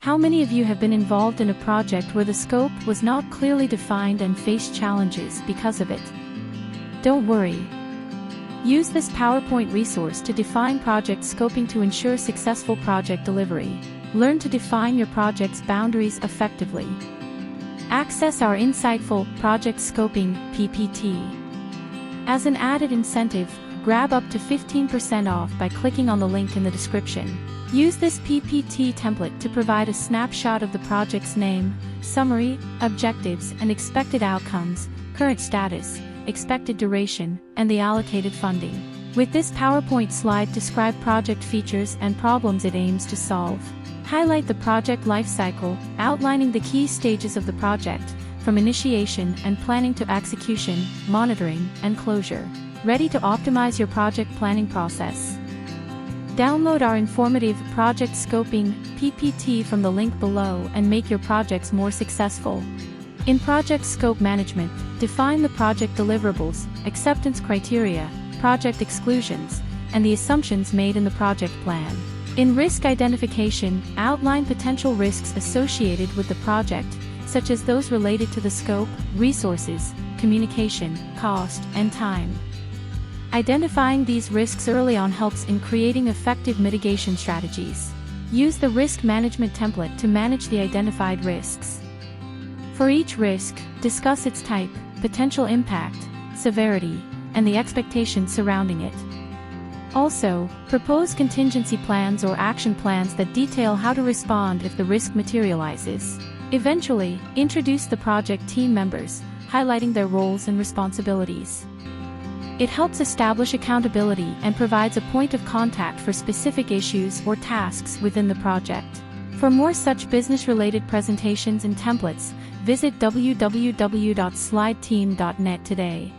How many of you have been involved in a project where the scope was not clearly defined and faced challenges because of it? Don't worry. Use this PowerPoint resource to define project scoping to ensure successful project delivery. Learn to define your project's boundaries effectively. Access our insightful Project Scoping PPT. As an added incentive, grab up to 15% off by clicking on the link in the description. Use this PPT template to provide a snapshot of the project's name, summary, objectives and expected outcomes, current status, expected duration, and the allocated funding. With this PowerPoint slide, describe project features and problems it aims to solve. Highlight the project lifecycle, outlining the key stages of the project, from initiation and planning to execution, monitoring, and closure. Ready to optimize your project planning process? Download our informative Project Scoping PPT from the link below and make your projects more successful. In Project Scope Management, define the project deliverables, acceptance criteria, project exclusions, and the assumptions made in the project plan. In Risk Identification, outline potential risks associated with the project, such as those related to the scope, resources, communication, cost, and time. Identifying these risks early on helps in creating effective mitigation strategies. Use the risk management template to manage the identified risks. For each risk, discuss its type, potential impact, severity, and the expectations surrounding it. Also, propose contingency plans or action plans that detail how to respond if the risk materializes. Eventually, introduce the project team members, highlighting their roles and responsibilities. It helps establish accountability and provides a point of contact for specific issues or tasks within the project. For more such business-related presentations and templates, visit www.slideteam.net today.